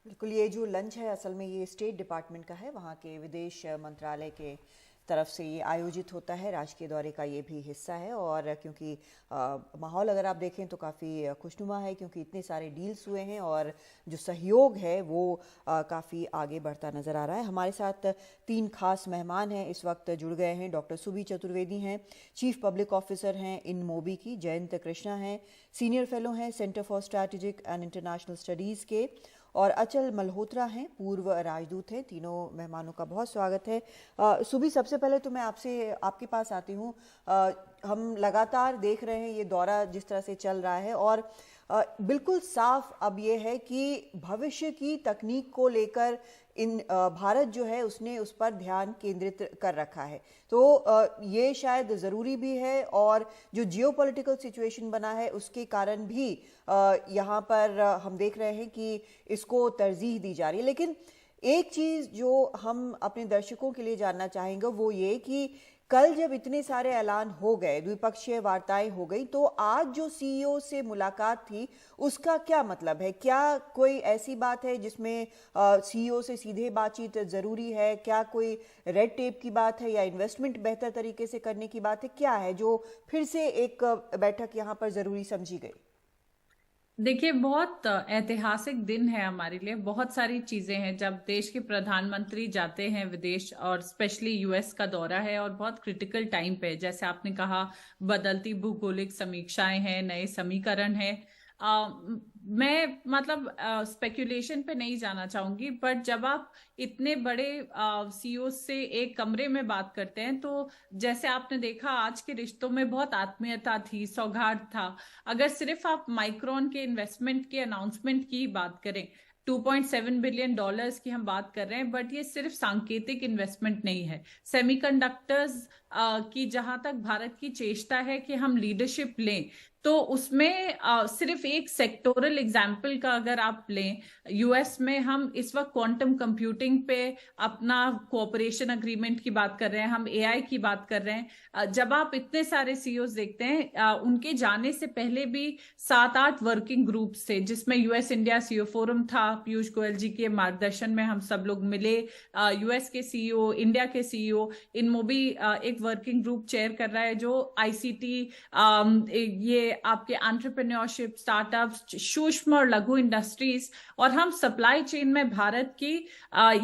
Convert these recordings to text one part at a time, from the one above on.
बिल्कुल, ये जो लंच है असल में ये स्टेट डिपार्टमेंट का है, वहाँ के विदेश मंत्रालय के तरफ से ये आयोजित होता है। राजकीय दौरे का ये भी हिस्सा है और क्योंकि माहौल अगर आप देखें तो काफ़ी खुशनुमा है, क्योंकि इतने सारे डील्स हुए हैं और जो सहयोग है वो काफ़ी आगे बढ़ता नज़र आ रहा है। हमारे साथ तीन खास मेहमान हैं इस वक्त जुड़ गए हैं। डॉक्टर सुबी चतुर्वेदी हैं, चीफ पब्लिक ऑफिसर हैं इन मोबी की। जयंत कृष्णा हैं, सीनियर फेलो हैं centre for strategic and international studies के। और अचल मल्होत्रा हैं, पूर्व राजदूत हैं। तीनों मेहमानों का बहुत स्वागत है। सुबी, सबसे पहले तो मैं आपसे आपके पास आती हूँ। हम लगातार देख रहे हैं ये दौरा जिस तरह से चल रहा है और बिल्कुल साफ अब ये है कि भविष्य की तकनीक को लेकर भारत जो है उसने उस पर ध्यान केंद्रित कर रखा है। तो ये शायद ज़रूरी भी है और जो जियोपॉलिटिकल सिचुएशन बना है उसके कारण भी यहाँ पर हम देख रहे हैं कि इसको तरजीह दी जा रही है। लेकिन एक चीज़ जो हम अपने दर्शकों के लिए जानना चाहेंगे वो ये कि कल जब इतने सारे ऐलान हो गए, द्विपक्षीय वार्ताएं हो गई, तो आज जो सीईओ से मुलाकात थी उसका क्या मतलब है? क्या कोई ऐसी बात है जिसमें सीईओ से सीधे बातचीत जरूरी है? क्या कोई रेड टेप की बात है या इन्वेस्टमेंट बेहतर तरीके से करने की बात है? क्या है जो फिर से एक बैठक यहाँ पर जरूरी समझी गई? देखिए, बहुत ऐतिहासिक दिन है हमारे लिए। बहुत सारी चीजें हैं जब देश के प्रधानमंत्री जाते हैं विदेश, और स्पेशली यूएस का दौरा है और बहुत क्रिटिकल टाइम पे है। जैसे आपने कहा, बदलती भूगोलिक समीक्षाएं हैं, नए समीकरण हैं। मैं मतलब स्पेकुलेशन पे नहीं जाना चाहूंगी, बट जब आप इतने बड़े सीईओ से एक कमरे में बात करते हैं तो जैसे आपने देखा, आज के रिश्तों में बहुत आत्मीयता थी, सौहार्द था। अगर सिर्फ आप माइक्रोन के इन्वेस्टमेंट के अनाउंसमेंट की बात करें, $2.7 बिलियन की हम बात कर रहे हैं, बट ये सिर्फ सांकेतिक इन्वेस्टमेंट नहीं है। सेमीकंडक्टर्स की जहां तक भारत की चेष्टा है कि हम लीडरशिप लें, तो उसमें सिर्फ एक सेक्टोरल एग्जाम्पल का अगर आप लें, यूएस में हम इस वक्त क्वांटम कंप्यूटिंग पे अपना कोऑपरेशन अग्रीमेंट की बात कर रहे हैं, हम एआई की बात कर रहे हैं। जब आप इतने सारे सीईओज देखते हैं, उनके जाने से पहले भी 7-8 वर्किंग ग्रुप्स थे, जिसमें यूएस इंडिया सीईओ फोरम था। पीयूष गोयल जी के मार्गदर्शन में हम सब लोग मिले। यूएस के सीईओ, इंडिया के सीईओ, इनमो भी एक वर्किंग ग्रुप चेयर कर रहा है जो आईसीटी, ये आपके एंटरप्रेन्योरशिप, स्टार्टअप्स, सूक्ष्म और लघु इंडस्ट्रीज, और हम सप्लाई चेन में भारत की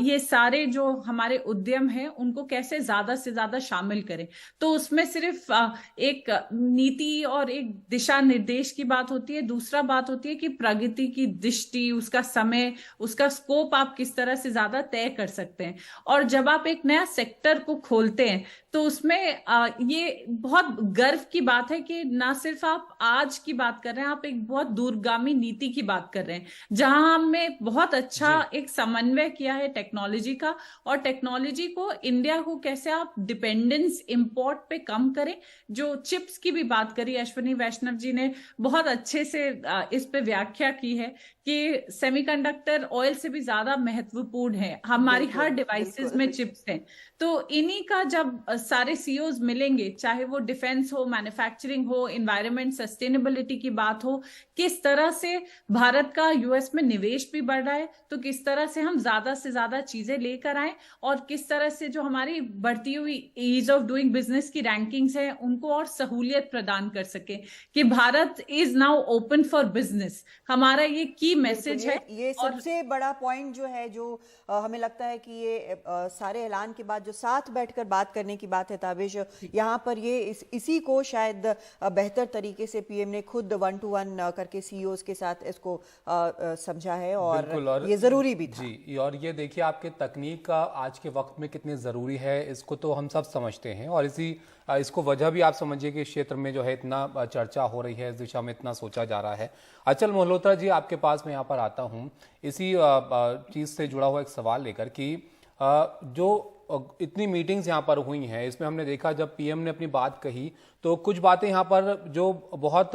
ये सारे जो हमारे उद्यम हैं उनको कैसे ज्यादा से ज्यादा शामिल करें। तो उसमें सिर्फ एक नीति और एक दिशा निर्देश की बात होती है, दूसरा बात होती है कि प्रगति की दृष्टि, उसका समय, उसका स्कोप आप किस तरह से ज्यादा तय कर सकते हैं। और जब आप एक नया सेक्टर को खोलते हैं तो उसमें ये बहुत गर्व की बात है कि ना सिर्फ आप आज की बात कर रहे हैं, आप एक बहुत दूरगामी नीति की बात कर रहे हैं, जहां हमने बहुत अच्छा जी। एक समन्वय किया है टेक्नोलॉजी का। और टेक्नोलॉजी को, इंडिया को कैसे आप डिपेंडेंस इंपोर्ट पे कम करें। जो चिप्स की भी बात करी, अश्विनी वैष्णव जी ने बहुत अच्छे से इस पे व्याख्या की है कि सेमीकंडक्टर ऑयल से भी ज्यादा महत्वपूर्ण है, हमारी हर बिल्कुल डिवाइसेस बिल्कुल। में चिप्स हैं। तो इन्हीं का जब सारे सीईओज मिलेंगे, चाहे वो डिफेंस हो, मैन्युफैक्चरिंग हो, एनवायरनमेंट, सस्टेनेबिलिटी की बात हो, किस तरह से भारत का यूएस में निवेश भी बढ़ रहा है, तो किस तरह से हम ज्यादा से ज्यादा चीजें लेकर आए, और किस तरह से जो हमारी बढ़ती हुई ईज ऑफ डूइंग बिजनेस की रैंकिंग्स है उनको और सहूलियत प्रदान कर सके कि Bharat is now open for business. हमारा ये की बिल्कुल, मैसेज है। ये और सबसे बड़ा पॉइंट जो है, जो हमें लगता है कि ये सारे ऐलान के बाद जो साथ बैठकर बात करने की बात है ताबिश, यहाँ पर ये इसी को शायद बेहतर तरीके से पीएम ने खुद 1-to-1 करके सीईओज के साथ इसको समझा है और बिल्कुल। और ये ज़रूरी भी था। जी, और ये देखिए आपके तकनीक का आज के वक्त में कितनी ज़रूरी है, इसको तो हम सब समझते हैं। और इसको वजह भी आप समझिए कि इस क्षेत्र में जो है इतना चर्चा हो रही है, इस दिशा में इतना सोचा जा रहा है। अचल मल्होत्रा जी, आपके पास मैं यहाँ पर आता हूँ इसी चीज़ से जुड़ा हुआ एक सवाल लेकर कि जो इतनी मीटिंग्स यहाँ पर हुई हैं, इसमें हमने देखा जब पीएम ने अपनी बात कही तो कुछ बातें यहाँ पर जो बहुत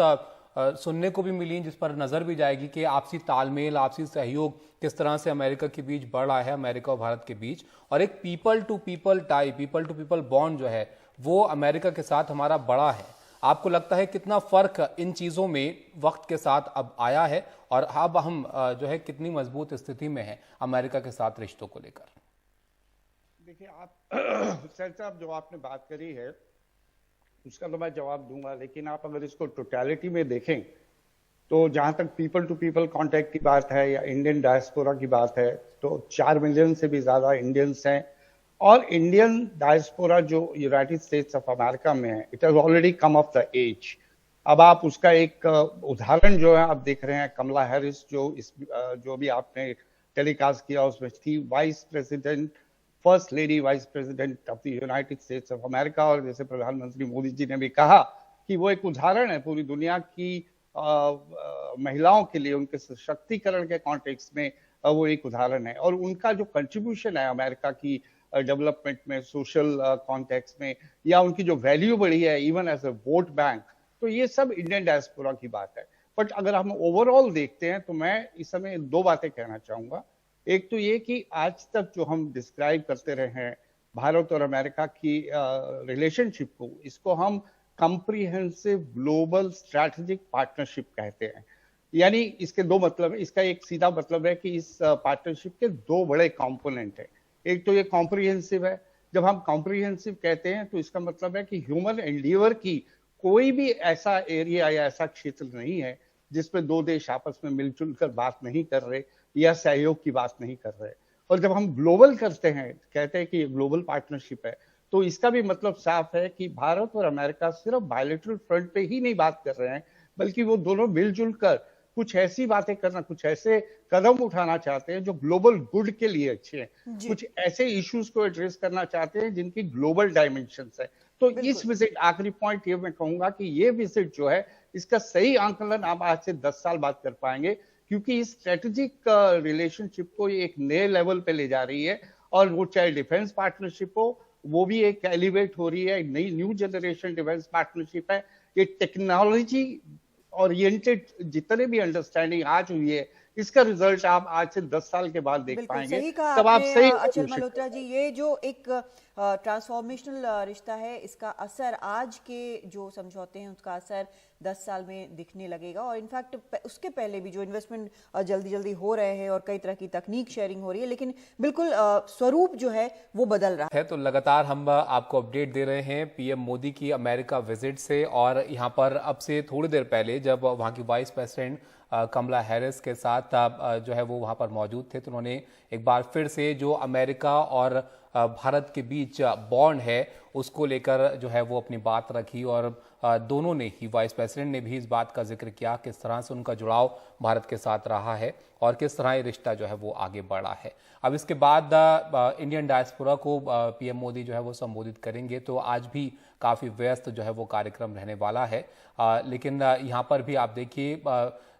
सुनने को भी मिली, जिस पर नजर भी जाएगी कि आपसी तालमेल, आपसी सहयोग किस तरह से अमेरिका के बीच बढ़ रहा है, अमेरिका और भारत के बीच। और एक people to people tie, people to people bond जो है वो अमेरिका के साथ हमारा बड़ा है। आपको लगता है कितना फर्क इन चीजों में वक्त के साथ अब आया है और अब हम जो है कितनी मजबूत स्थिति में है अमेरिका के साथ रिश्तों को लेकर? देखिए आप सर साहब जो आपने बात करी है उसका तो मैं जवाब दूंगा, लेकिन आप अगर इसको टोटलिटी में देखें तो जहां तक पीपल टू पीपल कांटेक्ट की बात है या इंडियन डायस्पोरा की बात है तो 4 मिलियन से भी ज्यादा इंडियंस हैं। और इंडियन डायस्पोरा जो यूनाइटेड स्टेट्स ऑफ अमेरिका में है, it has already come of the age. अब आप उसका एक उदाहरण जो है आप देख रहे हैं, कमला हैरिस जो भी आपने टेलीकास्ट किया उसमें थी vice president, first lady vice president of the United States of America. और जैसे प्रधानमंत्री मोदी जी ने भी कहा कि वो एक उदाहरण है पूरी दुनिया की महिलाओं के लिए, उनके सशक्तिकरण के कॉन्टेक्स्ट में वो एक उदाहरण है। और उनका जो कंट्रीब्यूशन है अमेरिका की डेवलपमेंट में, सोशल कॉन्टेक्स्ट में, या उनकी जो वैल्यू बढ़ी है even as a vote bank, तो ये सब इंडियन डायस्पोरा की बात है। बट अगर हम ओवरऑल देखते हैं तो मैं इस समय 2 बातें कहना चाहूंगा। एक तो ये कि आज तक जो हम डिस्क्राइब करते रहे हैं भारत और अमेरिका की रिलेशनशिप को, इसको हम कंप्रीहेंसिव ग्लोबल स्ट्रैटेजिक पार्टनरशिप कहते हैं। यानी इसके 2 मतलब है। इसका एक सीधा मतलब है कि इस पार्टनरशिप के 2 बड़े कंपोनेंट हैं। एक तो ये कॉम्प्रिहेंसिव है। जब हम कॉम्प्रिहेंसिव कहते हैं तो इसका मतलब है कि ह्यूमन एंडीवर की कोई भी ऐसा एरिया या ऐसा क्षेत्र नहीं है जिसमें 2 देश आपस में मिलजुल कर बात नहीं कर रहे या सहयोग की बात नहीं कर रहे। और जब हम ग्लोबल करते हैं, कहते हैं कि ये ग्लोबल पार्टनरशिप है, तो इसका भी मतलब साफ है कि भारत और अमेरिका सिर्फ बायलैटरल फ्रंट पे ही नहीं बात कर रहे हैं, बल्कि वो दोनों मिलजुल कर कुछ ऐसी बातें करना, कुछ ऐसे कदम उठाना चाहते हैं जो ग्लोबल गुड के लिए अच्छे हैं, कुछ ऐसे इश्यूज को एड्रेस करना चाहते हैं जिनकी ग्लोबल डायमेंशंस है। तो इस विजिट, आखिरी पॉइंट ये मैं कहूंगा कि ये विजिट जो है इसका सही आंकलन आप आज से 10 साल बाद कर पाएंगे, क्योंकि इस स्ट्रेटेजिक रिलेशनशिप को ये एक नए लेवल पे ले जा रही है। और वो चाहे डिफेंस पार्टनरशिप हो, वो भी एक एलिवेट हो रही है, नई न्यू जनरेशन डिफेंस पार्टनरशिप है। ये टेक्नोलॉजी ओरिएंटेड जितने भी अंडरस्टैंडिंग आज हुई है, इसका रिजल्ट आप आज से 10 साल के बाद देख पाएंगे। सही कहा तब आप आपने, सही अचल मल्होत्रा जी। ये जो एक ट्रांसफॉर्मेशनल रिश्ता है, इसका असर आज के जो समझौते हैं उसका असर 10 साल में दिखने लगेगा। और इनफैक्ट उसके पहले भी जो इन्वेस्टमेंट जल्दी जल्दी हो रहे हैं और कई तरह की तकनीक शेयरिंग हो रही है, लेकिन बिल्कुल स्वरूप जो है वो बदल रहा है। तो लगातार हम आपको अपडेट दे रहे हैं पीएम मोदी की अमेरिका विजिट से। और यहाँ पर अब से थोड़ी देर पहले जब वहाँ की वाइस प्रेसिडेंट कमला हैरिस के साथ जो है वो वहाँ पर मौजूद थे, तो उन्होंने एक बार फिर से जो अमेरिका और भारत के बीच बॉन्ड है उसको लेकर जो है वो अपनी बात रखी। और दोनों ने ही, वाइस प्रेसिडेंट ने भी इस बात का जिक्र किया किस तरह से उनका जुड़ाव भारत के साथ रहा है और किस तरह ये रिश्ता जो है वो आगे बढ़ा है। अब इसके बाद इंडियन डायस्पोरा को पीएम मोदी जो है वो संबोधित करेंगे, तो आज भी काफ़ी व्यस्त जो है वो कार्यक्रम रहने वाला है। लेकिन यहाँ पर भी आप देखिए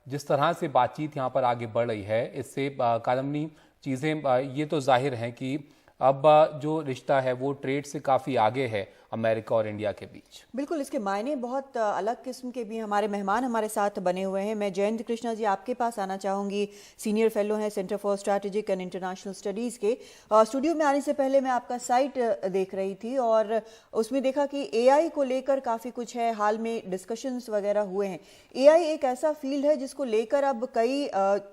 जिस तरह से बातचीत यहाँ पर आगे बढ़ रही है, इससे कानूनी चीज़ें ये तो जाहिर हैं कि अब जो रिश्ता है वो ट्रेड से काफ़ी आगे है अमेरिका और इंडिया के बीच। बिल्कुल, इसके मायने बहुत अलग किस्म के भी। हमारे मेहमान हमारे साथ बने हुए हैं। मैं जयंत कृष्णा जी आपके पास आना चाहूँगी, सीनियर फेलो हैं centre for strategic and international studies के। स्टूडियो में आने से पहले मैं आपका साइट देख रही थी और उसमें देखा कि एआई को लेकर काफ़ी कुछ है, हाल में डिस्कशंस वगैरह हुए हैं। एआई एक ऐसा फील्ड है जिसको लेकर अब कई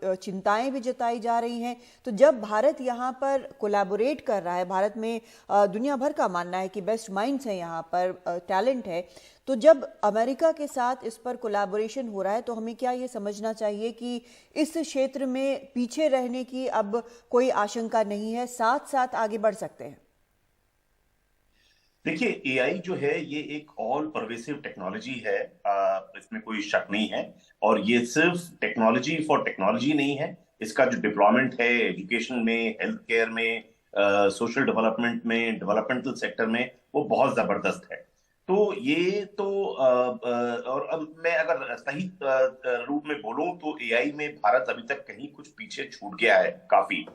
चिंताएं भी जताई जा रही हैं। तो जब भारत यहाँ पर कोलैबोरेट कर रहा है, भारत में दुनिया भर का मानना है कि बेस्ट माइंड्स हैं, यहाँ पर टैलेंट है, तो जब अमेरिका के साथ इस पर कोलैबोरेशन हो रहा है तो हमें क्या ये समझना चाहिए कि इस क्षेत्र में पीछे रहने की अब कोई आशंका नहीं है, साथ साथ आगे बढ़ सकते हैं? देखिए, एआई जो है ये एक ऑल परवेसिव टेक्नोलॉजी है, इसमें कोई शक नहीं है। और ये सिर्फ टेक्नोलॉजी फॉर टेक्नोलॉजी नहीं है, इसका जो डिप्लॉयमेंट है एजुकेशन में, हेल्थ केयर में, सोशल डेवलपमेंट में, डेवलपमेंटल सेक्टर में, वो बहुत जबरदस्त है। तो ये तो और अब मैं अगर सही रूप में बोलूं तो एआई में भारत अभी तक कहीं कुछ पीछे छूट गया है काफी।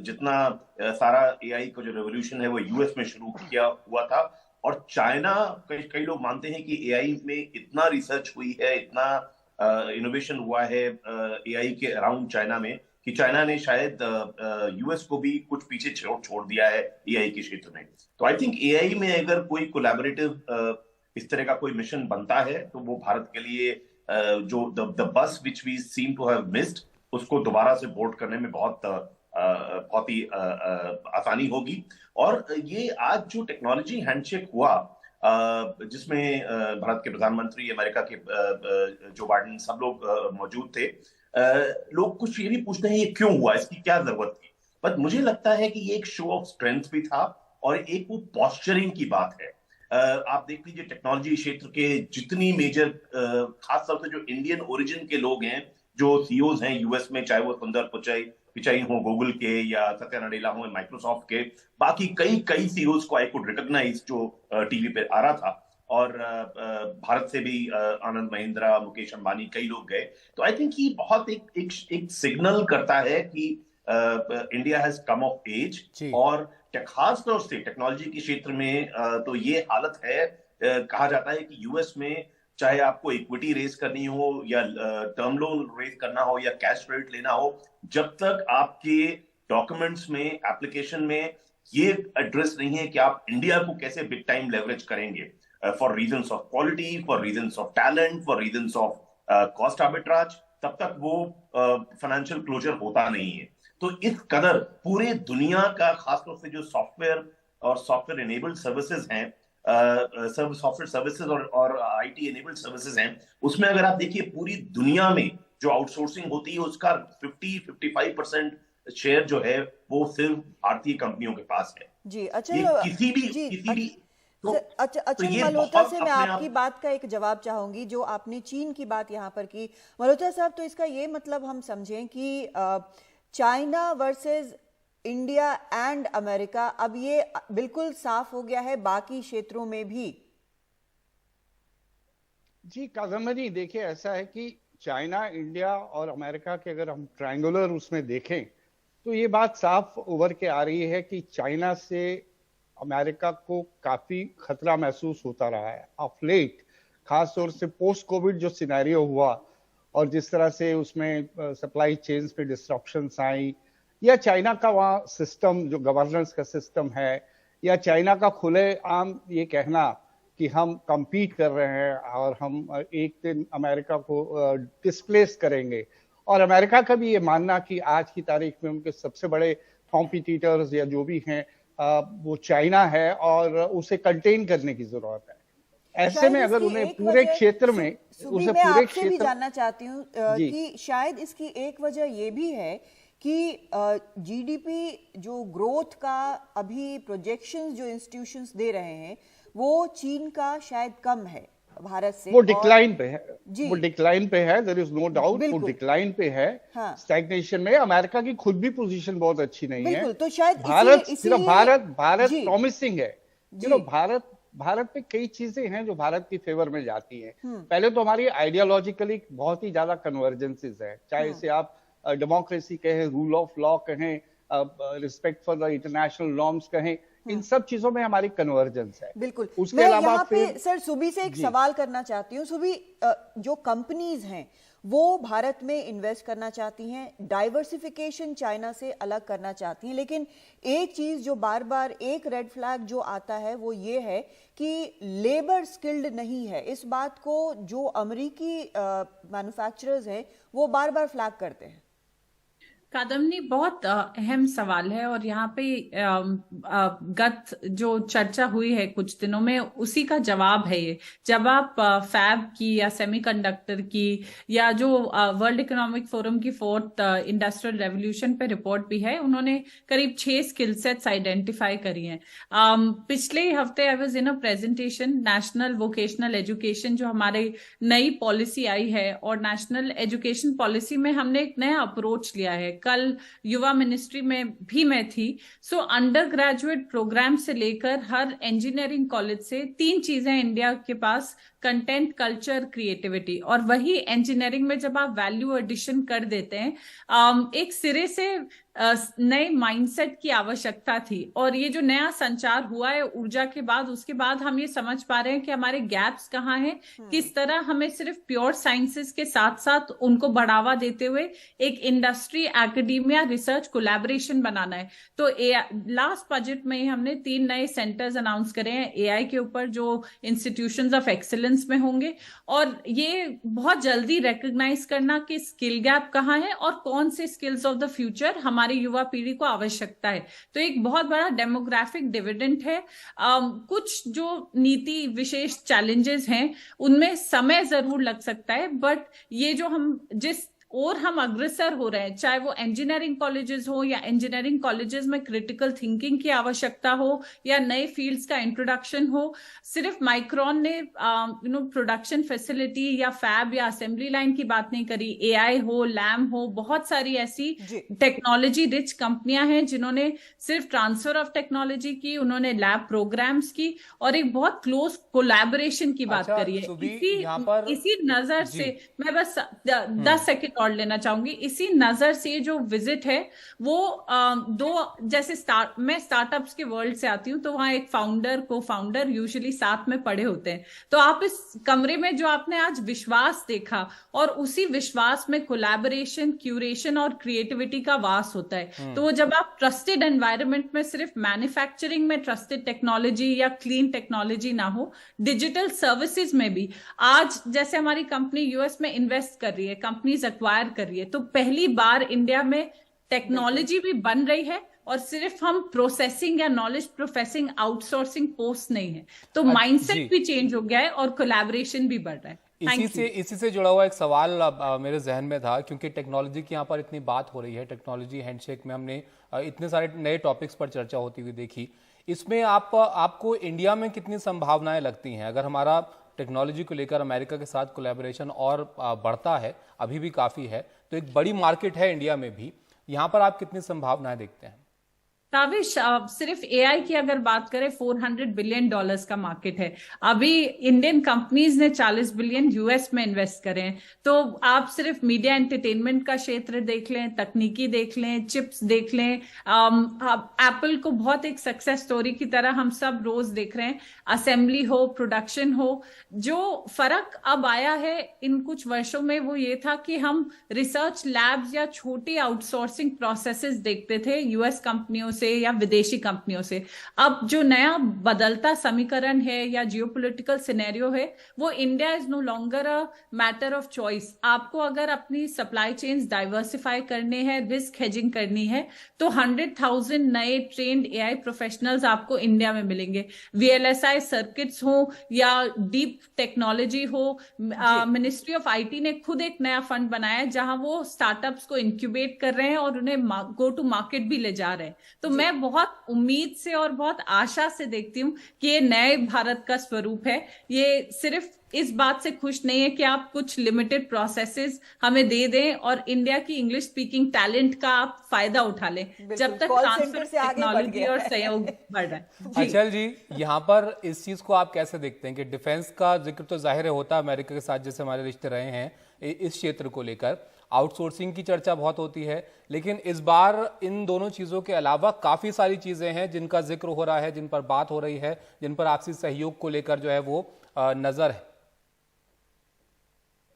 जितना सारा एआई का जो रेवोल्यूशन है वो यूएस में शुरू किया हुआ था, और चाइना, कई लोग मानते हैं कि एआई में इतना रिसर्च हुई है, इतना इनोवेशन हुआ है एआई के अराउंड चाइना में, कि चाइना ने शायद यूएस को भी कुछ पीछे छोड़ दिया है एआई के क्षेत्र में। तो आई थिंक एआई में अगर कोई कोलैबोरेटिव इस तरह का कोई मिशन बनता है तो वो भारत के लिए जो the bus which we seem to have missed उसको दोबारा से बोर्ड करने में बहुत ही आसानी होगी। और ये आज जो टेक्नोलॉजी हैंडशेक हुआ जिसमें भारत के प्रधानमंत्री, अमेरिका के जो बाइडेन, सब लोग मौजूद थे। लोग कुछ ये भी पूछते हैं ये क्यों हुआ, इसकी क्या जरूरत थी, बट मुझे लगता है कि ये एक शो ऑफ स्ट्रेंथ भी था और एक वो पॉस्चरिंग की बात है। आप देख लीजिए टेक्नोलॉजी क्षेत्र के जितनी मेजर खासतौर से जो इंडियन ओरिजिन के लोग हैं, जो सीईओज हैं यूएस में, चाहे वो सुंदर पिचाई हो गूगल के या सत्या नडेला हो माइक्रोसॉफ्ट के, बाकी कई सीईओज को आई कुड रिकॉग्नाइज जो टीवी पे आ रहा था। और भारत से भी आनंद महिंद्रा, मुकेश अंबानी, कई लोग गए। तो आई थिंक ये बहुत एक सिग्नल करता है कि India has come of age. और खास तौर से टेक्नोलॉजी के क्षेत्र में तो ये हालत है, कहा जाता है कि यूएस में चाहे आपको इक्विटी रेज करनी हो या टर्म लोन रेज करना हो या कैश क्रेडिट लेना हो, जब तक आपके डॉक्यूमेंट्स में, एप्लीकेशन में ये एड्रेस नहीं है कि आप इंडिया को कैसे बिग टाइम लेवरेज करेंगे for reasons of quality, for reasons of talent, for reasons of cost arbitrage, तब तक वो फाइनेंशियल क्लोजर होता नहीं है। तो इस कदर पूरे दुनिया का, खासतौर से जो सॉफ्टवेयर और सॉफ्टवेयर इनेबल्ड सर्विसेज हैं, सॉफ्टवेयर सर्विसेज और आईटी इनेबल्ड सर्विसेज हैं, उसमें अगर आप देखिए पूरी दुनिया में जो आउटसोर्सिंग होती है उसका 50-55% शेयर जो है वो सिर्फ भारतीय कंपनियों के पास है। जी अच्छा, किसी भी अच्छा मल्होत्रा से मैं आपकी बात का एक जवाब चाहूंगी। जो आपने चीन की बात यहाँ पर की मल्होत्रा साहब, तो इसका ये मतलब हम समझें कि China versus India and America अब ये बिल्कुल साफ हो गया है बाकी क्षेत्रों में भी? जी कादम्बरी, देखिए ऐसा है कि चाइना, इंडिया और अमेरिका के अगर हम ट्रायंगुलर उसमें देखें तो ये बात साफ उभर के आ रही है कि चाइना से अमेरिका को काफी खतरा महसूस होता रहा है ऑफ लेट, खासतौर से पोस्ट कोविड जो सिनेरियो हुआ और जिस तरह से उसमें सप्लाई चेन्स पे डिस्ट्रप्शंस आई, या चाइना का वहाँ सिस्टम जो गवर्नेंस का सिस्टम है, या चाइना का खुले आम ये कहना कि हम compete कर रहे हैं और हम एक दिन अमेरिका को डिस्प्लेस करेंगे, और अमेरिका का भी ये मानना कि आज की तारीख में उनके सबसे बड़े कॉम्पिटिटर्स या जो भी हैं वो चाइना है और उसे कंटेन करने की जरूरत है। ऐसे में अगर उन्हें पूरे क्षेत्र में उसे पूरे क्षेत्र भी जानना चाहती हूँ कि शायद इसकी एक वजह ये भी है कि जीडीपी जो ग्रोथ का अभी प्रोजेक्शंस जो इंस्टीट्यूशंस दे रहे हैं वो चीन का शायद कम है भारत से, वो डिक्लाइन पे है। वो डिक्लाइन पे है, देयर इज नो डाउट, वो डिक्लाइन पे है। हाँ। स्टैग्नेशन में अमेरिका की खुद भी पोजीशन बहुत अच्छी नहीं है। तो शायद भारत प्रॉमिसिंग है। भारत पे कई चीजें हैं जो भारत की फेवर में जाती हैं। पहले तो हमारी आइडियोलॉजिकली बहुत ही ज्यादा कन्वर्जेंसेस है, चाहे इसे आप डेमोक्रेसी कहें, रूल ऑफ लॉ कहें, respect for the international norms कहें, इन सब चीजों में हमारी कन्वर्जेंस है। बिल्कुल। उसके अलावा यहाँ पे सर सुबी से एक सवाल करना चाहती हूँ। सुबी, जो कंपनीज हैं वो भारत में इन्वेस्ट करना चाहती हैं, डाइवर्सिफिकेशन चाइना से अलग करना चाहती हैं, लेकिन एक चीज जो बार बार एक रेड फ्लैग जो आता है वो ये है कि लेबर स्किल्ड नहीं है। इस बात को जो अमेरिकी मैन्युफैक्चरर्स हैं वो बार बार फ्लैग करते हैं। कादम्बनी, बहुत अहम सवाल है और यहाँ पे गत जो चर्चा हुई है कुछ दिनों में उसी का जवाब है ये। जब आप फैब की या सेमीकंडक्टर की या जो वर्ल्ड इकोनॉमिक फोरम की 4th इंडस्ट्रियल रेवोल्यूशन पे रिपोर्ट भी है, उन्होंने करीब 6 स्किल सेट्स आइडेंटिफाई करी हैं। पिछले हफ्ते I was in a presentation, national vocational education जो हमारी नई पॉलिसी आई है, और नेशनल एजुकेशन पॉलिसी में हमने एक नया अप्रोच लिया है। कल युवा मिनिस्ट्री में भी मैं थी। सो अंडर ग्रेजुएट प्रोग्राम से लेकर हर इंजीनियरिंग कॉलेज से 3 चीजें इंडिया के पास, कंटेंट, कल्चर, क्रिएटिविटी। और वही इंजीनियरिंग में जब आप वैल्यू एडिशन कर देते हैं, एक सिरे से नए माइंडसेट की आवश्यकता थी। और ये जो नया संचार हुआ है ऊर्जा के बाद, उसके बाद हम ये समझ पा रहे हैं कि हमारे गैप्स कहाँ हैं, किस तरह हमें सिर्फ प्योर साइंसेस के साथ साथ उनको बढ़ावा देते हुए एक इंडस्ट्री एकेडमिया रिसर्च कोलैबोरेशन बनाना है। तो लास्ट बजट में ही हमने 3 नए सेंटर्स अनाउंस करे हैं एआई के ऊपर, जो इंस्टीट्यूशंस ऑफ एक्सीलेंस में होंगे। और ये बहुत जल्दी रिकॉग्नाइज करना कि स्किल गैप कहाँ है और कौन से स्किल्स ऑफ द फ्यूचर हमारी युवा पीढ़ी को आवश्यकता है। तो एक बहुत बड़ा डेमोग्राफिक डिविडेंड है। कुछ जो नीति विशेष चैलेंजेस हैं उनमें समय जरूर लग सकता है, बट ये जो हम जिस और हम अग्रसर हो रहे हैं, चाहे वो इंजीनियरिंग कॉलेजेस हो या इंजीनियरिंग कॉलेजेस में क्रिटिकल थिंकिंग की आवश्यकता हो या नए फील्ड्स का इंट्रोडक्शन हो। सिर्फ माइक्रोन ने प्रोडक्शन फैसिलिटी या फैब या असेंबली लाइन की बात नहीं करी, एआई हो, लैम हो, बहुत सारी ऐसी टेक्नोलॉजी रिच कंपनियां हैं जिन्होंने सिर्फ ट्रांसफर ऑफ टेक्नोलॉजी की, उन्होंने लैब प्रोग्राम्स की और एक बहुत क्लोज कोलैबोरेशन की बात करी है। इसी नजर से मैं बस 10 सेकेंड और लेना चाहूंगी। इसी नजर से जो विजिट है वो जैसे मैं स्टार्टअप्स के वर्ल्ड से आती हूँ, तो वहां एक फाउंडर को फाउंडर यूजुअली साथ में पड़े होते हैं। तो आप इस कमरे में जो आपने आज विश्वास देखा और उसी विश्वास में कोलैबोरेशन, क्यूरेशन और क्रिएटिविटी का वास होता है। तो जब आप ट्रस्टेड एनवायरनमेंट में सिर्फ मैन्युफैक्चरिंग में ट्रस्टेड टेक्नोलॉजी या क्लीन टेक्नोलॉजी ना हो, डिजिटल सर्विसेज में भी आज जैसे हमारी कंपनी यूएस में इन्वेस्ट कर रही है, कंपनीज एक्वायर कर रही है, तो पहली बार इंडिया में टेक्नोलॉजी भी बन रही है और सिर्फ हम प्रोसेसिंग या नॉलेज प्रोफेसिंग आउटसोर्सिंग पोस्ट नहीं है। तो माइंडसेट भी चेंज हो गया है और कोलैबोरेशन भी बढ़ रहा है। इसी से जुड़ा हुआ एक सवाल मेरे जहन में था, क्योंकि टेक्नोलॉजी की यहाँ पर इतनी बात हो रही है, टेक्नोलॉजी हैंडशेक में हमने इतने सारे नए टॉपिक्स पर चर्चा होती हुई देखी। इसमें आपको इंडिया में कितनी संभावनाएं लगती हैं? अगर हमारा टेक्नोलॉजी को लेकर अमेरिका के साथ कोलैबोरेशन और बढ़ता है, अभी भी काफी है, तो एक बड़ी मार्केट है इंडिया में भी, यहाँ पर आप कितनी संभावनाएं देखते हैं? ताविश, सिर्फ एआई की अगर बात करें $400 बिलियन का मार्केट है। अभी इंडियन कंपनीज ने 40 बिलियन यूएस में इन्वेस्ट करे हैं। तो आप सिर्फ मीडिया एंटरटेनमेंट का क्षेत्र देख लें, तकनीकी देख लें, चिप्स देख लें, एप्पल को बहुत एक सक्सेस स्टोरी की तरह हम सब रोज देख रहे हैं। असेंबली हो, प्रोडक्शन हो, जो फर्क अब आया है इन कुछ वर्षों में वो ये था कि हम रिसर्च लैब्स या छोटी आउटसोर्सिंग प्रोसेसेस देखते थे यूएस कंपनियों से या विदेशी कंपनियों से। अब जो नया बदलता समीकरण है या जियोपॉलिटिकल सिनेरियो है, वो India is no longer a matter of choice. आपको अगर अपनी सप्लाई चेन्स डाइवर्सिफाई करने हैं, रिस्क हेजिंग करनी है, तो 100,000 नए ट्रेन्ड एआई प्रोफेशनल्स आपको इंडिया में मिलेंगे। वीएलएसआई सर्किट्स हो या डीप टेक्नोलॉजी हो, मिनिस्ट्री ऑफ आईटी ने खुद एक नया फंड बनाया है जहां वो स्टार्टअप्स को इंक्यूबेट कर रहे हैं और उन्हें गो टू मार्केट भी ले जा रहे हैं। तो मैं बहुत उम्मीद से और बहुत आशा से देखती हूँ कि ये नए भारत का स्वरूप है। ये सिर्फ इस बात से खुश नहीं है कि आप कुछ लिमिटेड प्रोसेसेस हमें दे दें और इंडिया की इंग्लिश स्पीकिंग टैलेंट का आप फायदा उठा लें, जब तक ट्रांसफर टेक्नोलॉजी और सहयोग बढ़ रहा है। अचल जी, यहाँ पर इस चीज को आप कैसे देखते हैं कि डिफेंस का जिक्र तो जाहिर है होता है, अमेरिका के साथ जैसे हमारे रिश्ते रहे हैं, इस क्षेत्र को लेकर आउटसोर्सिंग की चर्चा बहुत होती है, लेकिन इस बार इन दोनों चीजों के अलावा काफी सारी चीजें हैं जिनका जिक्र हो रहा है, जिन पर बात हो रही है, जिन पर आपसी सहयोग को लेकर जो है वो नजर है।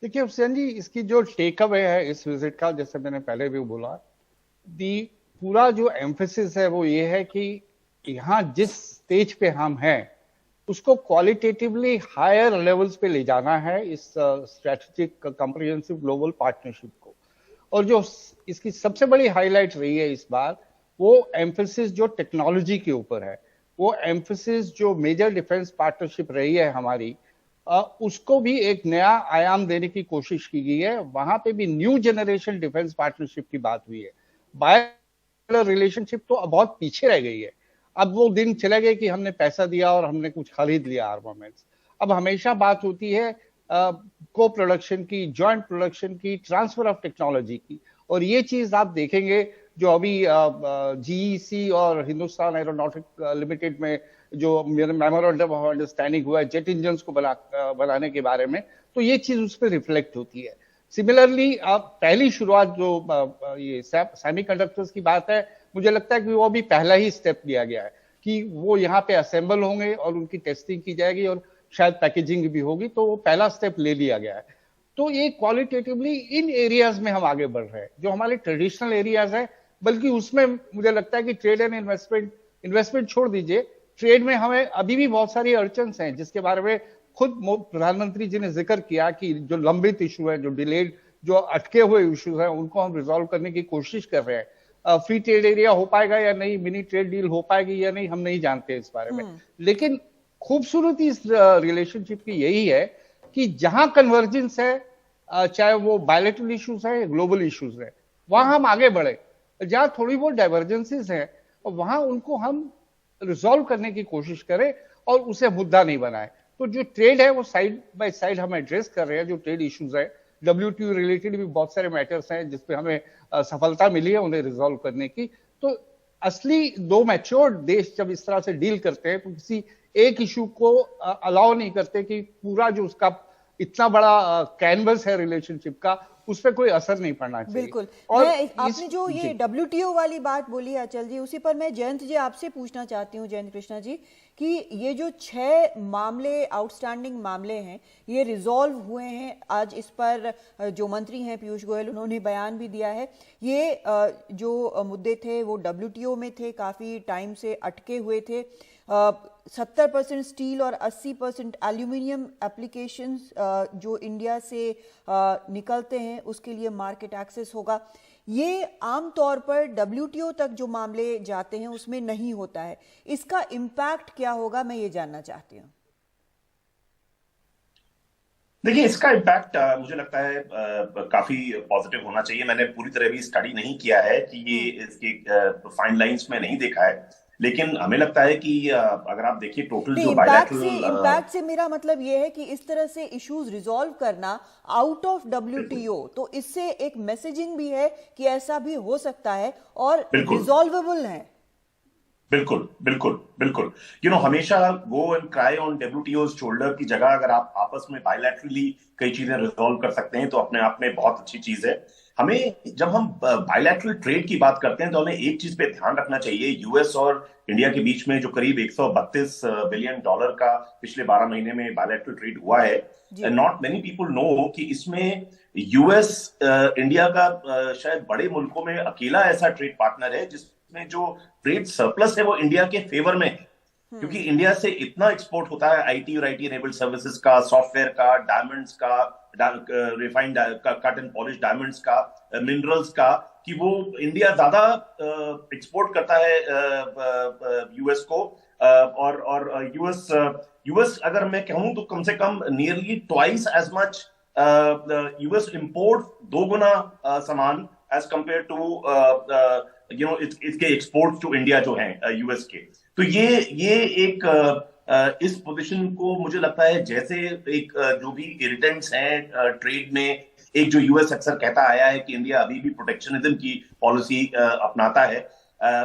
देखिए हुसैन जी, इसकी जो टेक अवे है इस विजिट का, जैसे मैंने पहले भी बोला, पूरा जो एम्फेसिस है वो ये है कि यहाँ जिस स्टेज पे हम हैं उसको क्वालिटेटिवली हायर लेवल्स पे ले जाना है, इस स्ट्रेटेजिक कॉम्प्रिहेंसिव ग्लोबल पार्टनरशिप को। और जो इसकी सबसे बड़ी हाईलाइट रही है इस बार, वो एम्फेसिस जो टेक्नोलॉजी के ऊपर है, वो एम्फेसिस जो मेजर डिफेंस पार्टनरशिप रही है हमारी, उसको भी एक नया आयाम देने की कोशिश की गई है। वहां पे भी न्यू जनरेशन डिफेंस पार्टनरशिप की बात हुई है। बायलैटरल रिलेशनशिप तो बहुत पीछे रह गई है। अब वो दिन चले गए कि हमने पैसा दिया और हमने कुछ खरीद लिया आर्मामेंट्स। अब हमेशा बात होती है को प्रोडक्शन की, जॉइंट प्रोडक्शन की, ट्रांसफर ऑफ टेक्नोलॉजी की। और ये चीज आप देखेंगे जो अभी जीईसी और हिंदुस्तान एरोनॉटिक लिमिटेड में जो मेमोरेंडम ऑफ अंडरस्टैंडिंग हुआ है जेट इंजन को बनाने के बारे में, तो ये चीज उस पर रिफ्लेक्ट होती है। सिमिलरली पहली शुरुआत जो ये सेमीकंडक्टर्स की बात है, मुझे लगता है कि वो भी पहला ही स्टेप लिया गया है कि वो यहाँ पे असेंबल होंगे और उनकी टेस्टिंग की जाएगी और शायद पैकेजिंग भी होगी, तो वो पहला स्टेप ले लिया गया है। तो ये क्वालिटेटिवली इन एरियाज में हम आगे बढ़ रहे हैं जो हमारे ट्रेडिशनल एरियाज है, बल्कि उसमें मुझे लगता है कि ट्रेड एंड इन्वेस्टमेंट छोड़ दीजिए, ट्रेड में हमें अभी भी बहुत सारी अड़चन हैं जिसके बारे में खुद प्रधानमंत्री जी ने जिक्र किया कि जो लंबित इशू है, जो डिलेड, जो अटके हुए इश्यूज हैं, उनको हम रिजॉल्व करने की कोशिश कर रहे हैं। फ्री ट्रेड एरिया हो पाएगा या नहीं, मिनी ट्रेड डील हो पाएगी या नहीं, हम नहीं जानते इस बारे में, लेकिन खूबसूरती इस रिलेशनशिप की यही है कि जहां कन्वर्जेंस है, चाहे वो बायलैटरल इश्यूज है, ग्लोबल इश्यूज है, वहां हम आगे बढ़े। जहां थोड़ी बहुत डाइवर्जेंसेस है वहां उनको हम रिजॉल्व करने की कोशिश करें और उसे मुद्दा नहीं बनाए। तो जो ट्रेड है वो साइड बाय साइड हम एड्रेस कर रहे हैं, जो ट्रेड इश्यूज है, WTO रिलेटेड भी बहुत सारे मैटर्स हैं जिसपे हमें सफलता मिली है उन्हें रिजॉल्व करने की। तो असली दो मैच्योर्ड देश जब इस तरह से डील करते हैं तो किसी एक इशू को अलाउ नहीं करते कि पूरा जो उसका इतना बड़ा कैनवस है रिलेशनशिप का, उस पर कोई असर नहीं पड़ना चाहिए। बिल्कुल। और आपने जो ये WTO वाली बात बोली है अचल जी, उसी पर मैं जयंत जी आपसे पूछना चाहती हूँ, जयंत कृष्णा जी, कि ये जो 6 मामले आउटस्टैंडिंग मामले हैं ये रिजॉल्व हुए हैं। आज इस पर जो मंत्री हैं पीयूष गोयल, उन्होंने बयान भी दिया है। ये जो मुद्दे थे वो WTO में थे, काफ़ी टाइम से अटके हुए थे। 70% स्टील और 80% एल्यूमिनियम एप्लीकेशंस जो इंडिया से निकलते हैं उसके लिए मार्केट एक्सेस होगा। ये आमतौर पर WTO तक जो मामले जाते हैं उसमें नहीं होता है। इसका इम्पैक्ट क्या होगा, मैं ये जानना चाहती हूँ। देखिए, इसका इम्पैक्ट मुझे लगता है काफी पॉजिटिव होना चाहिए। मैंने पूरी तरह भी स्टडी नहीं किया है कि ये इसके फाइन लाइंस में नहीं देखा है, लेकिन हमें लगता है कि अगर आप देखिए टोटल जो इम्पैक्ट से मेरा मतलब ये है कि इस तरह से इश्यूज रिजॉल्व करना आउट ऑफ WTO, तो इससे एक मैसेजिंग भी है कि ऐसा भी हो सकता है और रिजॉल्वेबल है। बिल्कुल बिल्कुल बिल्कुल। हमेशा go and cry on WTO's shoulder की जगह अगर आप आपस में बायलैटरली कई चीजें रिजॉल्व कर सकते हैं तो अपने आप में बहुत अच्छी चीज है। हमें जब हम बायलैटरल ट्रेड की बात करते हैं तो हमें एक चीज पे ध्यान रखना चाहिए। US और इंडिया के बीच में जो करीब 132 बिलियन डॉलर का पिछले 12 महीने में बायलैटरल ट्रेड हुआ है, नॉट मेनी पीपल नो कि इसमें US इंडिया का शायद बड़े मुल्कों में अकेला ऐसा ट्रेड पार्टनर है जिसमें जो ट्रेड सरप्लस है वो इंडिया के फेवर में है, क्योंकि इंडिया से इतना एक्सपोर्ट होता है IT और IT एनेबल्ड सर्विसेज का, सॉफ्टवेयर का, डायमंड्स का, refined cut and polish diamonds का, मिनरल्स का, कि वो इंडिया ज्यादा एक्सपोर्ट करता है US को। और US अगर मैं कहूं तो कम से कम nearly twice as much US import 2 गुना सामान एज कंपेयर टू इसके एक्सपोर्ट टू इंडिया जो है US के। तो ये एक इस पोजीशन को मुझे लगता है जैसे एक जो भी इरिटेंट्स हैं ट्रेड में, एक जो US अक्सर कहता आया है कि इंडिया अभी भी प्रोटेक्शनिज्म की पॉलिसी अपनाता है,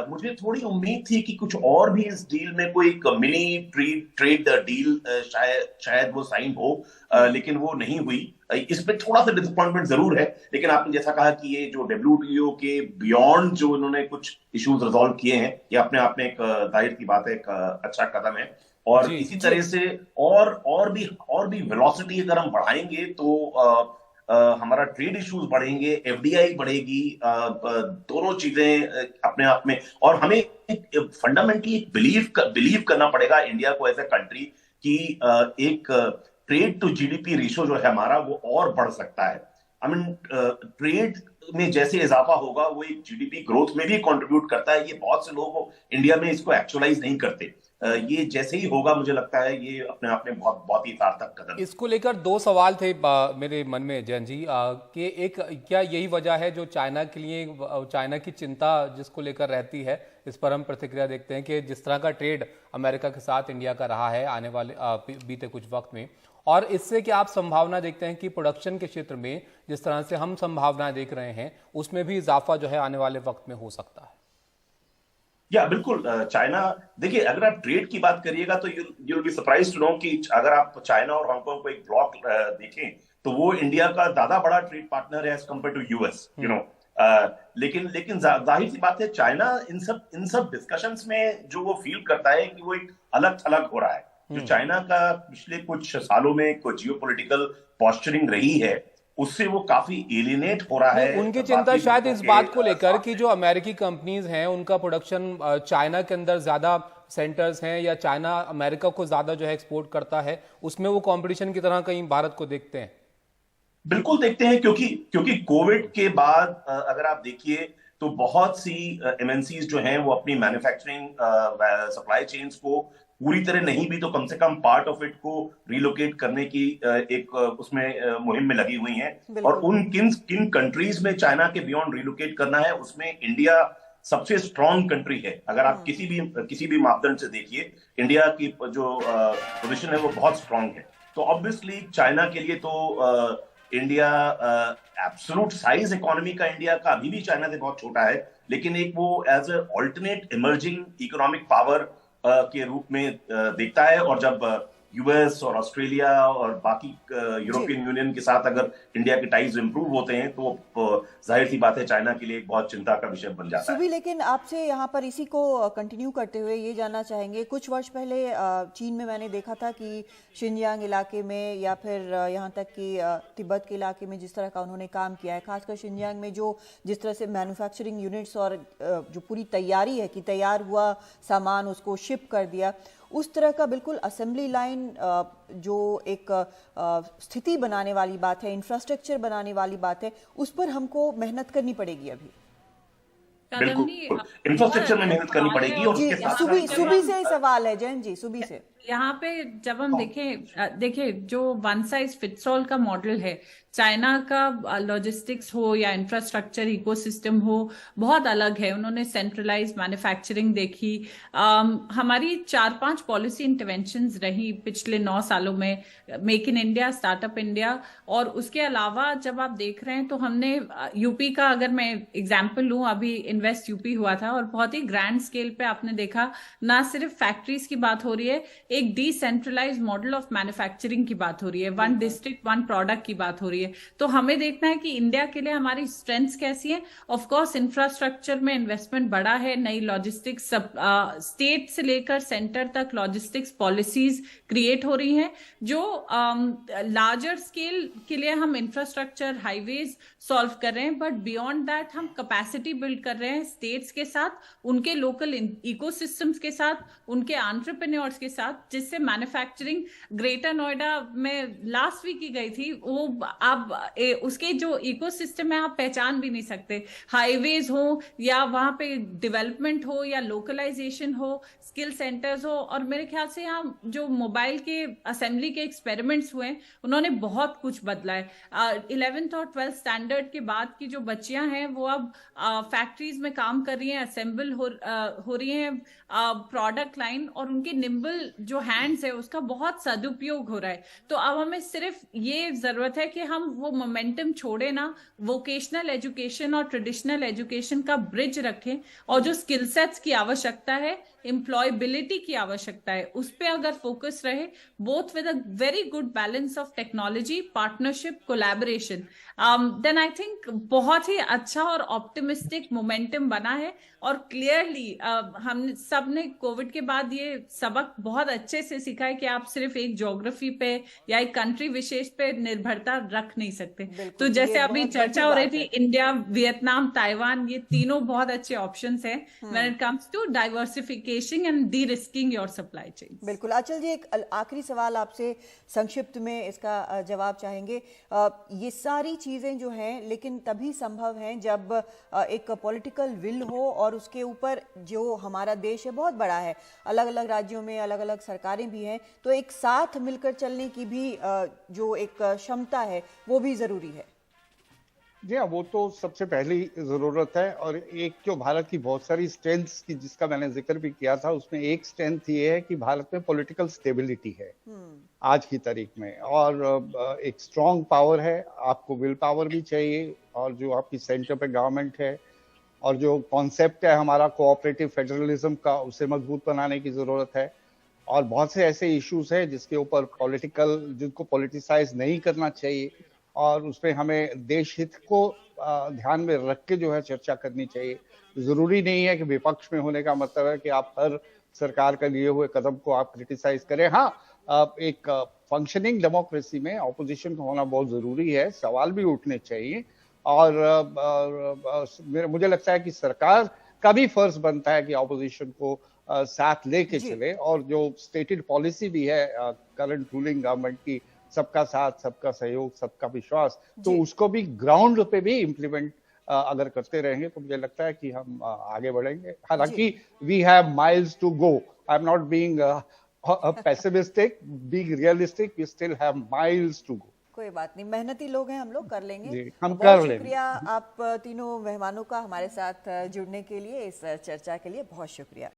मुझे थोड़ी उम्मीद थी कि कुछ और भी इस डील में कोई मिनी ट्रेड डील शायद वो साइन हो, लेकिन वो नहीं हुई। इस पे थोड़ा सा डिसअपॉइंटमेंट जरूर है, लेकिन आपने जैसा कहा कि ये जो WTO के बियॉन्ड जो उन्होंने कुछ इश्यूज रिजॉल्व किए हैं, ये अपने आप में एक जाहिर की बात है, एक अच्छा कदम है। और इसी तरह से और भी वेलोसिटी अगर हम बढ़ाएंगे तो हमारा ट्रेड इश्यूज बढ़ेंगे, FDI बढ़ेगी, दोनों चीजें अपने आप में। और हमें फंडामेंटली बिलीव करना पड़ेगा इंडिया को एज ए कंट्री कि एक ट्रेड टू GDP रेशियो जो है हमारा वो और बढ़ सकता है। आई मीन ट्रेड में जैसे इजाफा होगा वो एक GDP ग्रोथ में भी कंट्रीब्यूट करता है। ये बहुत से लोग इंडिया में इसको एक्चुअलाइज नहीं करते। ये जैसे ही होगा मुझे लगता है ये अपने आप में बहुत ही सार्थक कदम। इसको लेकर 2 सवाल थे मेरे मन में जयंत जी, कि एक क्या यही वजह है जो चाइना के लिए, चाइना की चिंता जिसको लेकर रहती है, इस पर हम प्रतिक्रिया देखते हैं कि जिस तरह का ट्रेड अमेरिका के साथ इंडिया का रहा है आने वाले बीते कुछ वक्त में, और इससे क्या आप संभावना देखते हैं कि प्रोडक्शन के क्षेत्र में जिस तरह से हम संभावना देख रहे हैं उसमें भी इजाफा जो है आने वाले वक्त में हो सकता है? या बिल्कुल। चाइना, देखिए अगर आप ट्रेड की बात करिएगा तो you'll be surprised to know कि अगर आप चाइना और हांगकांग को एक ब्लॉक देखें तो वो इंडिया का ज्यादा बड़ा ट्रेड पार्टनर है एज कंपेयर टू US, लेकिन जाहिर सी बात है चाइना इन सब डिस्कशंस में जो वो फील करता है कि वो एक अलग थलग हो रहा है। जो चाइना का पिछले कुछ सालों में कुछ जियोपॉलिटिकल पॉस्चरिंग रही है उससे वो काफी एलिनेट हो रहा है। उनकी चिंता शायद इस बात को लेकर कि जो अमेरिकी कंपनीज हैं उनका प्रोडक्शन चाइना के अंदर ज्यादा सेंटर्स हैं, या चाइना अमेरिका को ज्यादा जो है एक्सपोर्ट करता है, उसमें वो कंपटीशन की तरह कहीं भारत को देखते हैं। बिल्कुल देखते हैं, क्योंकि कोविड के बाद अगर आप देखिए तो बहुत सी एमएनसीज जो हैं वो अपनी मैन्युफैक्चरिंग सप्लाई चेन्स को पूरी तरह नहीं भी तो कम से कम पार्ट ऑफ इट को रिलोकेट करने की एक उसमें मुहिम में लगी हुई हैं। और उन किन किन कंट्रीज में चाइना के बियॉन्ड रिलोकेट करना है उसमें इंडिया सबसे स्ट्रांग कंट्री है। अगर आप किसी भी मापदंड से देखिए, इंडिया की जो पोजीशन है वो बहुत स्ट्रांग है। तो ऑब्वियसली चाइना के लिए तो इंडिया एब्सोल्यूट साइज इकोनॉमी का इंडिया का अभी भी चाइना से बहुत छोटा है, लेकिन एक वो as a alternate emerging economic power के रूप में देखता है। और जब यूएस और ऑस्ट्रेलिया और बाकी यूरोपियन यूनियन के साथ अगर इंडिया के टाइज इंप्रूव होते हैं तो जाहिर सी बात है चाइना के लिए एक बहुत चिंता का विषय बन जाता है। लेकिन आपसे यहाँ पर इसी को कंटिन्यू करते हुए ये जानना चाहेंगे, कुछ वर्ष पहले चीन में मैंने देखा था कि शिनजियांग इलाके में या फिर यहाँ तक कि तिब्बत के इलाके में जिस तरह का उन्होंने काम किया है, खासकर शिनजियांग में जो जिस तरह से मैन्युफैक्चरिंग यूनिट्स और जो पूरी तैयारी है कि तैयार हुआ सामान उसको शिप कर दिया, उस तरह का बिल्कुल असेंबली लाइन जो एक स्थिति बनाने वाली बात है, इंफ्रास्ट्रक्चर बनाने वाली बात है, उस पर हमको मेहनत करनी पड़ेगी अभी। बिल्कुल, इंफ्रास्ट्रक्चर में मेहनत करनी पड़ेगी। और उसके साथ सुबी से सवाल है जैन जी, सुबी से यहाँ पे जब हम देखें जो वन साइज फिट्स ऑल का मॉडल है, चाइना का लॉजिस्टिक्स हो या इंफ्रास्ट्रक्चर इकोसिस्टम हो बहुत अलग है। उन्होंने सेंट्रलाइज मैन्युफैक्चरिंग देखी। हमारी 4-5 पॉलिसी इंटरवेंशंस रही पिछले 9 सालों में, make in India, startup India, और उसके अलावा जब आप देख रहे हैं तो हमने यूपी का अगर मैं एग्जाम्पल लूं, अभी इन्वेस्ट यूपी हुआ था और बहुत ही ग्रैंड स्केल पे आपने देखा ना सिर्फ फैक्ट्रीज की बात हो रही है, एक डिसेंट्रलाइज मॉडल ऑफ मैन्युफैक्चरिंग की बात हो रही है, वन डिस्ट्रिक्ट वन प्रोडक्ट की बात हो रही है। तो हमें देखना है कि इंडिया के लिए हमारी स्ट्रेंथ्स कैसी हैं। ऑफ कोर्स इंफ्रास्ट्रक्चर में इन्वेस्टमेंट बड़ा है, नई लॉजिस्टिक्स स्टेट से लेकर सेंटर तक लॉजिस्टिक्स पॉलिसीज क्रिएट हो रही हैं जो लार्जर स्केल के लिए हम इंफ्रास्ट्रक्चर हाईवेज सॉल्व कर रहे हैं, बट बियॉन्ड दैट हम कैपेसिटी बिल्ड कर रहे हैं स्टेट्स के साथ, उनके लोकल इकोसिस्टम्स के साथ, उनके एंटरप्रेन्योर्स के साथ, जिससे मैन्युफैक्चरिंग ग्रेटर नोएडा में लास्ट वीक ही गई थी, वो आप उसके जो इकोसिस्टम है आप पहचान भी नहीं सकते। हाईवेज हो या वहां पे डेवलपमेंट हो या लोकलाइजेशन हो, स्किल सेंटर्स हो, और मेरे ख्याल से यहाँ जो मोबाइल के असेंबली के एक्सपेरिमेंट्स हुए उन्होंने बहुत कुछ बदला है। 11th और 12th स्टैंडर्ड के बाद की जो बच्चियां हैं वो अब फैक्ट्रीज में काम कर रही हैं, असेंबल हो रही हैं प्रोडक्ट लाइन, और उनके निम्बल जो हैंड्स है उसका बहुत सदुपयोग हो रहा है। तो अब हमें सिर्फ ये जरूरत है कि हम वो मोमेंटम छोड़े ना, वोकेशनल एजुकेशन और ट्रेडिशनल एजुकेशन का ब्रिज रखें, और जो स्किल सेट्स की आवश्यकता है, एम्प्लॉयबिलिटी की आवश्यकता है, उस पे अगर फोकस रहे, both with a very good balance of technology, partnership, collaboration, then I think बहुत ही अच्छा और ऑप्टिमिस्टिक मोमेंटम बना है। और क्लियरली हम सब ने कोविड के बाद ये सबक बहुत अच्छे से सीखा है कि आप सिर्फ एक ज्योग्राफी पे या एक कंट्री विशेष पे निर्भरता रख नहीं सकते। तो जैसे अभी चर्चा हो रही थी, इंडिया, वियतनाम, ताइवान, ये तीनों बहुत अच्छे ऑप्शंस हैं when it comes to diversification and derisking your supply chain. बिल्कुल। अचल जी, एक आखिरी सवाल आपसे संक्षिप्त में इसका जवाब चाहेंगे। ये सारी चीजें जो हैं लेकिन तभी संभव हैं जब एक पॉलिटिकल विल हो, और उसके ऊपर जो हमारा देश है बहुत बड़ा है, अलग अलग राज्यों में अलग अलग सरकारें भी हैं, तो एक साथ मिलकर चलने की भी जो एक क्षमता है वो भी जरूरी है। जी हाँ, वो तो सबसे पहली जरूरत है। और एक जो भारत की बहुत सारी स्ट्रेंथ्स की जिसका मैंने जिक्र भी किया था, उसमें एक स्ट्रेंथ ये है कि भारत में पॉलिटिकल स्टेबिलिटी है आज की तारीख में, और एक स्ट्रॉन्ग पावर है। आपको विल पावर भी चाहिए, और जो आपकी सेंटर पे गवर्नमेंट है, और जो कॉन्सेप्ट है हमारा कोऑपरेटिव फेडरलिज्म का, उसे मजबूत बनाने की जरूरत है। और बहुत से ऐसे इश्यूज हैं जिसके ऊपर जिनको पॉलिटिसाइज नहीं करना चाहिए, और उसमें हमें देश हित को ध्यान में रख के जो है चर्चा करनी चाहिए। जरूरी नहीं है कि विपक्ष में होने का मतलब है कि आप हर सरकार का लिए हुए कदम को आप क्रिटिसाइज करें। हाँ, एक फंक्शनिंग डेमोक्रेसी में ऑपोजिशन का होना बहुत जरूरी है, सवाल भी उठने चाहिए। और मुझे लगता है कि सरकार का भी फर्ज बनता है कि ऑपोजिशन को साथ लेके जी चले, और जो स्टेटेड पॉलिसी भी है करंट रूलिंग गवर्नमेंट की, सबका साथ, सबका सहयोग, सबका विश्वास, तो जी उसको भी ग्राउंड पे भी इम्प्लीमेंट अगर करते रहेंगे तो मुझे लगता है कि हम आगे बढ़ेंगे। जी हालांकि we have miles to go, I am not being pessimistic, being realistic, we still have miles to go. कोई बात नहीं, मेहनती लोग हैं हम लोग, कर लेंगे। जी, हम बहुत कर लेंगे। शुक्रिया आप तीनों मेहमानों का हमारे साथ जुड़ने के लिए, इस चर्चा के लिए बहुत शुक्रिया।